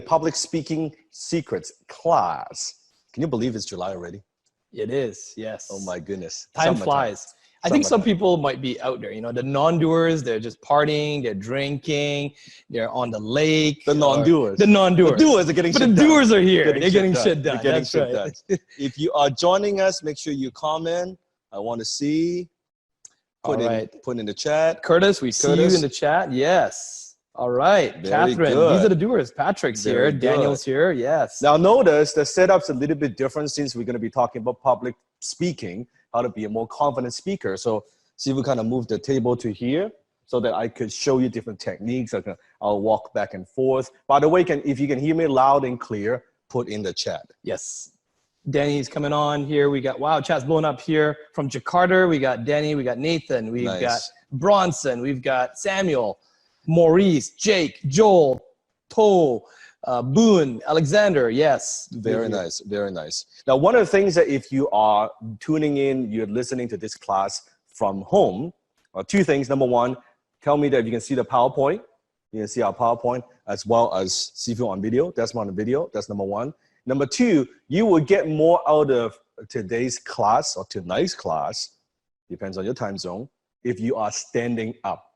Public Speaking Secrets class. Can you believe it's July already? It is, yes. Oh my goodness. Time flies. I think some people might be out there, you know, the non-doers, they're just partying, they're drinking, they're on the lake. The non-doers. The non-doers. The doers are getting shit done. But the doers are here. They're getting shit done. They're getting That's shit right. done. If you are joining us, make sure you comment. I want to see. Put in the chat. Curtis, we see you in the chat. Yes. All right. Very Catherine, good. these are the doers. Patrick's Very here. good. Daniel's here. Yes. Now notice the setup's a little bit different since we're going to be talking about public speaking, how to be a more confident speaker. So see if we kind of move the table to here so that I could show you different techniques. I'll walk back and forth. By the way, if you can hear me loud and clear, put in the chat. Yes. Danny's coming on here. We got, wow, chat's blowing up here from Jakarta. We got Danny, we got Nathan, we've got Bronson, we've got Samuel, Maurice, Jake, Joel, Toe, Boone, Alexander. Yes. Very nice. Very nice. Now, one of the things that if you are tuning in, you're listening to this class from home, two things. Number one, tell me that if you can see the PowerPoint. You can see our PowerPoint as well as Sifu on video. That's on the video. That's number one. Number two, you will get more out of today's class or tonight's class, depends on your time zone, if you are standing up.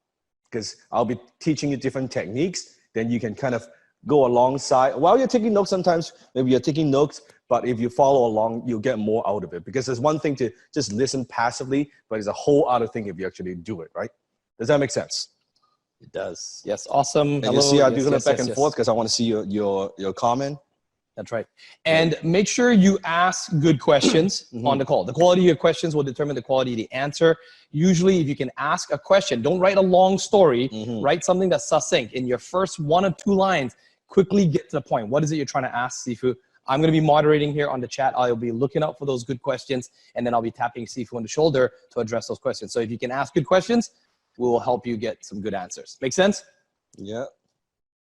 Because I'll be teaching you different techniques, then you can kind of go alongside. While you're taking notes, sometimes maybe you're taking notes, but if you follow along, you'll get more out of it. Because there's one thing to just listen passively, but it's a whole other thing if you actually do it, right? Does that make sense? It does. Yes, awesome. And you see I do it back and forth because I want to see your comment. That's right. And make sure you ask good questions on the call. The quality of your questions will determine the quality of the answer. Usually, if you can ask a question, don't write a long story. Write something that's succinct. In your first 1 or 2 lines, quickly get to the point. What is it you're trying to ask, Sifu? I'm going to be moderating here on the chat. I'll be looking out for those good questions, and then I'll be tapping Sifu on the shoulder to address those questions. So if you can ask good questions, we will help you get some good answers. Make sense? Yeah.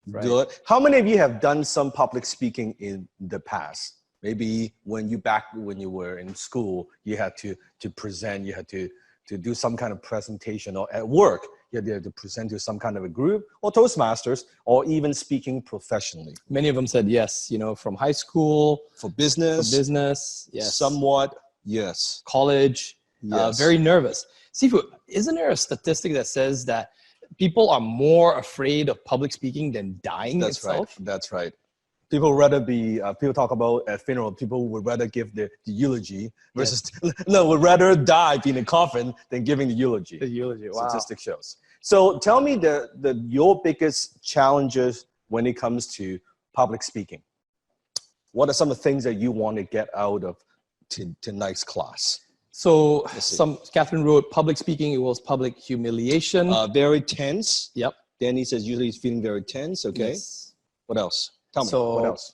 Right. Good. How many of you have done some public speaking in the past? Maybe when you were in school, you had to present, you had to do some kind of presentation, or at work, you had to present to some kind of a group, or Toastmasters, or even speaking professionally. Many of them said yes, you know, from high school. For business. Yes. Somewhat, yes. College, yes. Very nervous. Sifu, isn't there a statistic that says that people are more afraid of public speaking than dying itself? Right. That's right. People rather be, people talk about at funeral, people would rather give the eulogy versus, would rather die being in a coffin than giving the eulogy. The eulogy, wow. Statistic shows. So tell me your biggest challenges when it comes to public speaking. What are some of the things that you want to get out of tonight's class? So Catherine wrote, public speaking equals public humiliation. Very tense. Yep. Danny says usually he's feeling very tense. Okay. Yes. What else? Tell me. What else?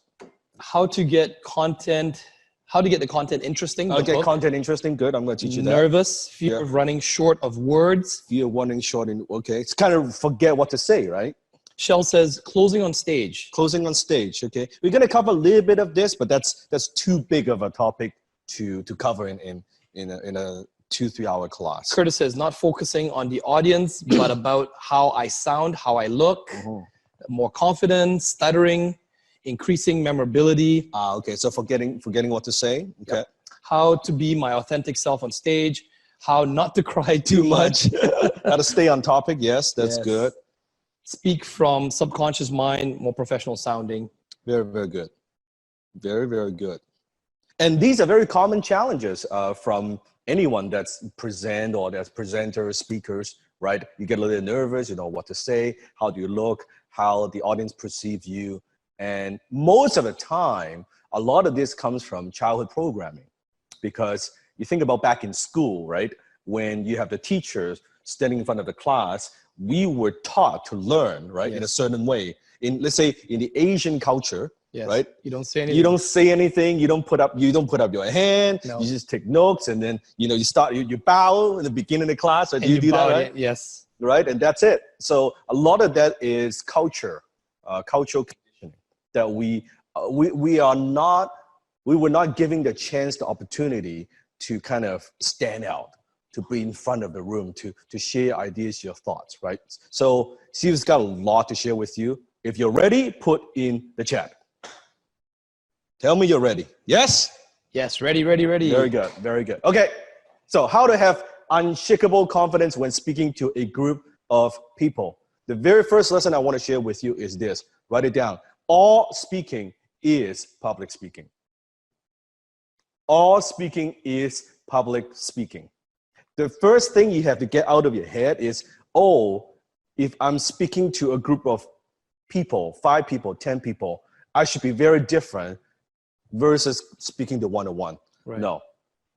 How to get the content interesting. Okay, content interesting. Good. I'm going to teach you that. Nervous, fear of running short of words. Fear of running short. Okay. It's kind of forget what to say, right? Shell says closing on stage. Closing on stage. Okay. We're going to cover a little bit of this, but that's too big of a topic to cover in a 2-3 hour class. Curtis says not focusing on the audience, but about how I sound, how I look, more confidence, stuttering, increasing memorability. Okay, so forgetting what to say. Okay. Yep. How to be my authentic self on stage, how not to cry too much. How to stay on topic. Yes, that's good. Speak from subconscious mind, more professional sounding. Very, very good. Very, very good. And these are very common challenges from anyone that's present or that's presenters, speakers, right? You get a little nervous, you know what to say, how do you look, how the audience perceives you. And most of the time, a lot of this comes from childhood programming, because you think about back in school, right? When you have the teachers standing in front of the class, we were taught to learn, right? In a certain way. Let's say in the Asian culture, right? You don't say anything. You don't say anything. You don't put up your hand. No. You just take notes, and then you bow in the beginning of the class. Or do you do that, right? Yes. Right, and that's it. So a lot of that is cultural conditioning that we were not giving the chance, the opportunity to kind of stand out, to be in front of the room, to share ideas, your thoughts, right? So Steve's got a lot to share with you. If you're ready, put in the chat. Tell me you're ready. Yes? Yes, ready, ready, ready. Very good, very good. Okay, so how to have unshakable confidence when speaking to a group of people. The very first lesson I want to share with you is this. Write it down. All speaking is public speaking. All speaking is public speaking. The first thing you have to get out of your head is, oh, if I'm speaking to a group of people, 5 people, 10 people, I should be very different versus speaking to one-on-one. Right. No.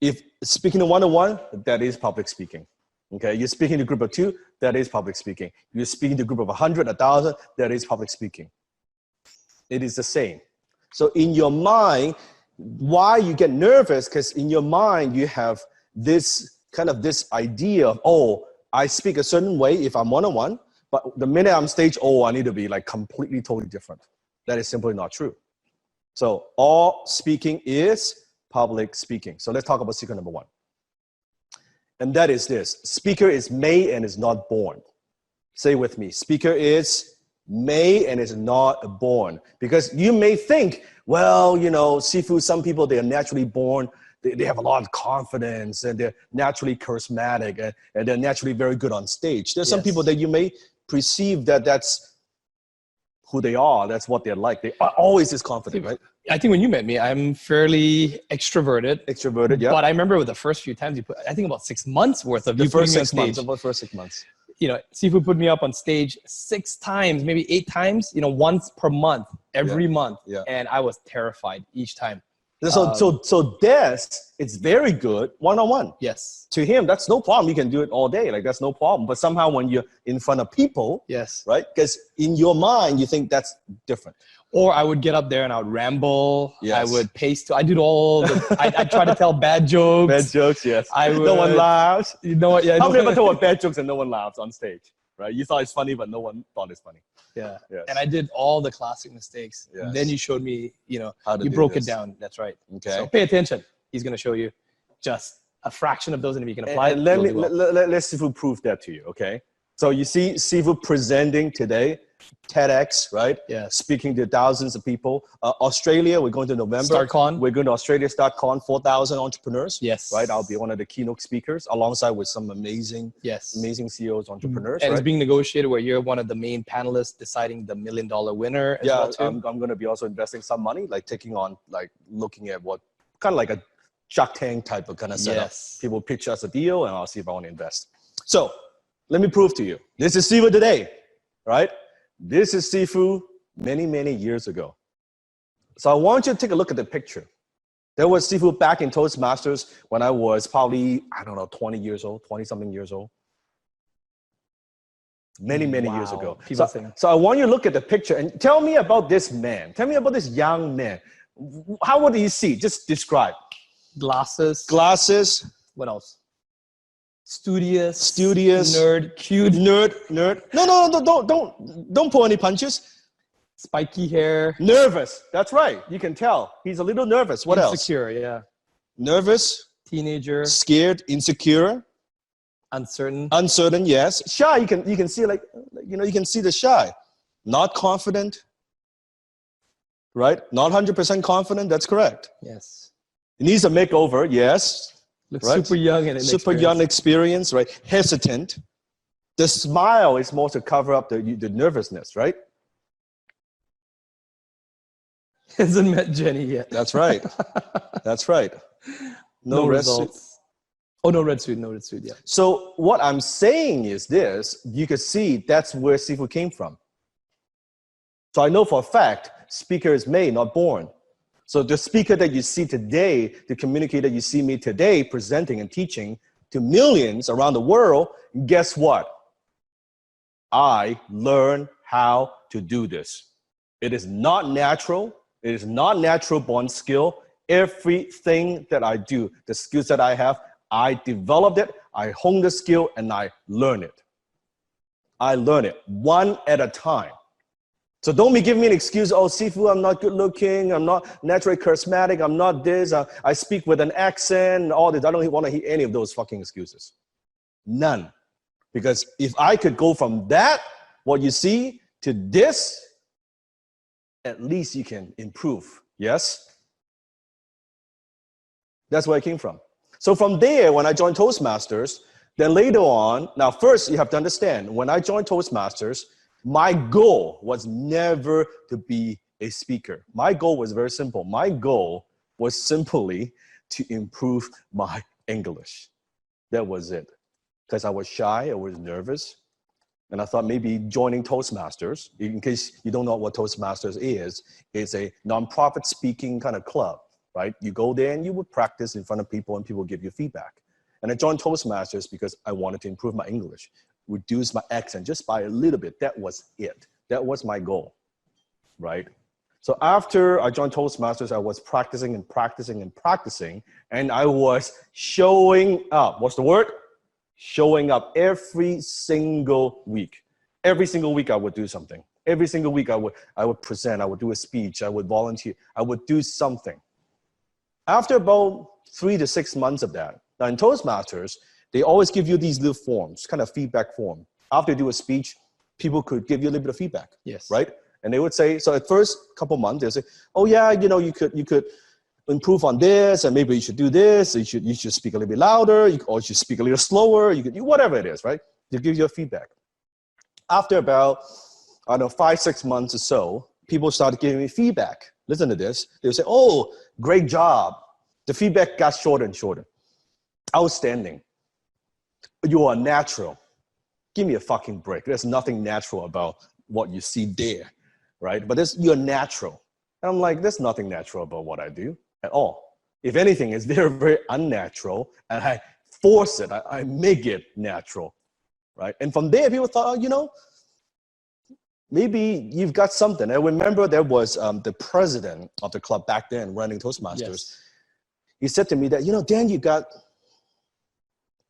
If speaking to one-on-one, that is public speaking. Okay, you're speaking to a group of 2, that is public speaking. You're speaking to a group of 100, 1,000, that is public speaking. It is the same. So in your mind, why you get nervous, because in your mind you have this kind of this idea of, oh, I speak a certain way if I'm one-on-one, but the minute I'm stage, oh, I need to be like completely, totally different. That is simply not true. So all speaking is public speaking. So let's talk about secret number 1. And that is this. Speaker is made and is not born. Say with me. Speaker is made and is not born. Because you may think, well, you know, Sifu, some people, they are naturally born. They have a lot of confidence and they're naturally charismatic and they're naturally very good on stage. There's some people that you may perceive that that's who they are. That's what they're like. They are always this confident, right? I think when you met me, I'm fairly extroverted. Extroverted, yeah. But I remember with the first few times you put, I think about 6 months worth of The you putting first me on 6 months, stage. about first 6 months. You know, Sifu put me up on stage 6 times, maybe 8 times, you know, once per month, every month. Yeah. And I was terrified each time. So Des, it's very good one-on-one. Yes. To him, that's no problem. You can do it all day. Like, that's no problem. But somehow when you're in front of people, Yes. right? Because in your mind, you think that's different. Or I would get up there and I would ramble. Yes. I would paste. I did all the, I try to tell bad jokes. Bad jokes, yes. No one laughs. You know what? Yeah. How many people tell bad jokes and no one laughs on stage, right? You thought it's funny, but no one thought it's funny. Yeah. Yes. And I did all the classic mistakes. Yes. Then you showed me, you know, How to you do broke this. it down. That's right. Okay. So pay attention. He's going to show you just a fraction of those, and if you can apply And it, let you'll me do well. let's Sifu prove that to you, okay? So you see Sifu presenting today, TEDx, right? Yes. Speaking to thousands of people. Australia, we're going to November. StartCon. We're going to Australia StartCon, 4,000 entrepreneurs. Yes. Right. I'll be one of the keynote speakers alongside with some amazing Yes. CEOs, entrepreneurs. And right? it's being negotiated where you're one of the main panelists deciding the $1 million winner as Yeah, well too. I'm going to be also investing some money, like taking on, like looking at what kind of like a Shark Tank type of kind of setup. Yes. People pitch us a deal and I'll see if I want to invest. So let me prove to you. This is Sifu today, right? This is Sifu many, many years ago. So I want you to take a look at the picture. There was Sifu back in Toastmasters when I was probably, I don't know, 20 years old, 20-something years old. Many, many years Wow. ago. People think. So I want you to look at the picture and tell me about this man. Tell me about this young man. How would you see? Just describe. Glasses. Glasses. What else? Studious. Nerd. Cute. Nerd. No, don't pull any punches. Spiky hair. Nervous. That's right. You can tell. He's a little nervous. What else? Insecure, yeah. Nervous. Teenager. Scared. Insecure. Uncertain. Uncertain. Yes. Shy. You can see like, you know, you can see the shy. Not confident. Right? Not 100% confident. That's correct. Yes. He needs a makeover. Yes. Looks Right? super young and Super young experience, right? Hesitant. The smile is more to cover up the nervousness, right? Hasn't met Jenny yet. That's right. That's right. No red suit. results. Oh, no red suit. No red suit. Yeah. So what I'm saying is this, you can see that's where Sifu came from. So I know for a fact, speaker is made, not born. So the speaker that you see today, the communicator you see me today presenting and teaching to millions around the world, guess what? I learned how to do this. It is not natural. It is not natural born skill. Everything that I do, the skills that I have, I developed it, I honed the skill, and I learn it. I learn it one at a time. So don't be giving me an excuse, oh, Sifu, I'm not good looking, I'm not naturally charismatic, I'm not this, I speak with an accent, and all this. I don't want to hear any of those fucking excuses. None. Because if I could go from that, what you see, to this, at least you can improve. Yes? That's where I came from. So from there, when I joined Toastmasters, then later on, now first you have to understand, when I joined Toastmasters, my goal was never to be a speaker. My goal was very simple. My goal was simply to improve my English. That was it. Because I was shy, I was nervous, and I thought maybe joining Toastmasters, in case you don't know what Toastmasters is, it's a nonprofit speaking kind of club, right? You go there and you would practice in front of people and people give you feedback. And I joined Toastmasters because I wanted to improve my English, reduce my accent just by a little bit. That was it. That was my goal, right? So after I joined Toastmasters, I was practicing and practicing and practicing, and I was showing up. What's the word? Showing up every single week. Every single week I would do something. Every single week I would present, I would do a speech, I would volunteer, I would do something. After about 3 to 6 months of that, now in Toastmasters, they always give you these little forms, kind of feedback form. After you do a speech, people could give you a little bit of feedback. Yes. Right? And they would say, so at first couple months, they'll say, oh yeah, you know, you could improve on this, and maybe you should do this, you should speak a little bit louder, or you should speak a little slower, you could do whatever it is, right? They give you a feedback. After about, I don't know, 5, 6 months or so, people started giving me feedback. Listen to this. They would say, oh, great job. The feedback got shorter and shorter. Outstanding. You are natural. Give me a fucking break. There's nothing natural about what you see there, right? But you're natural. And I'm like, there's nothing natural about what I do at all. If anything, it's very, very unnatural, and I force it. I make it natural, right? And from there, people thought, oh, you know, maybe you've got something. I remember there was the president of the club back then running Toastmasters. Yes. He said to me that, you know, Dan,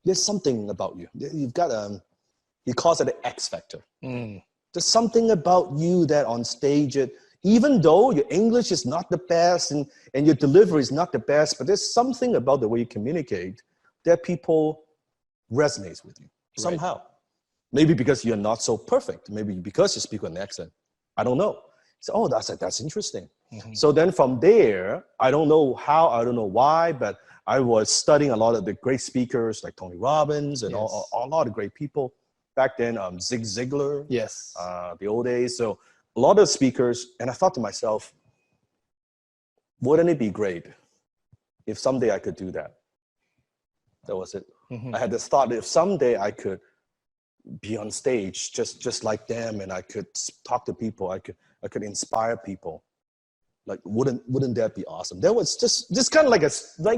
there's something about you. You've got, he calls it an X factor. Mm. There's something about you that on stage, even though your English is not the best and your delivery is not the best, but there's something about the way you communicate that people resonates with you somehow. Right. Maybe because you're not so perfect. Maybe because you speak with an accent. I don't know. So, oh, that's interesting. Mm-hmm. So then from there, I don't know how, I don't know why, but I was studying a lot of the great speakers like Tony Robbins and yes. a lot of great people. Back then, Zig Ziglar, yes, the old days. So a lot of speakers, and I thought to myself, wouldn't it be great if someday I could do that? That was it. Mm-hmm. I had this thought that if someday I could be on stage just like them, and I could talk to people, I could inspire people. Like, wouldn't that be awesome? That was just kind of like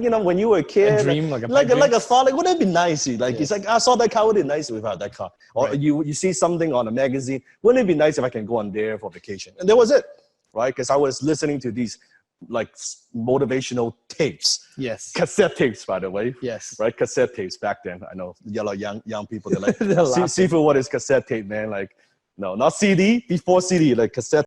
you know, when you were a kid, a dream, like a thought, like, wouldn't it be nice? Like, yes. It's like, I saw that car, wouldn't it be nice if I had that car? Or right. you see something on a magazine, wouldn't it be nice if I can go on there for vacation? And that was it, right? Because I was listening to these like motivational tapes. Yes. Cassette tapes, by the way. Yes. Right? Cassette tapes back then. I know young people, they're like, Seafood, what is cassette tape, man? Like, no, not CD, before CD, like cassette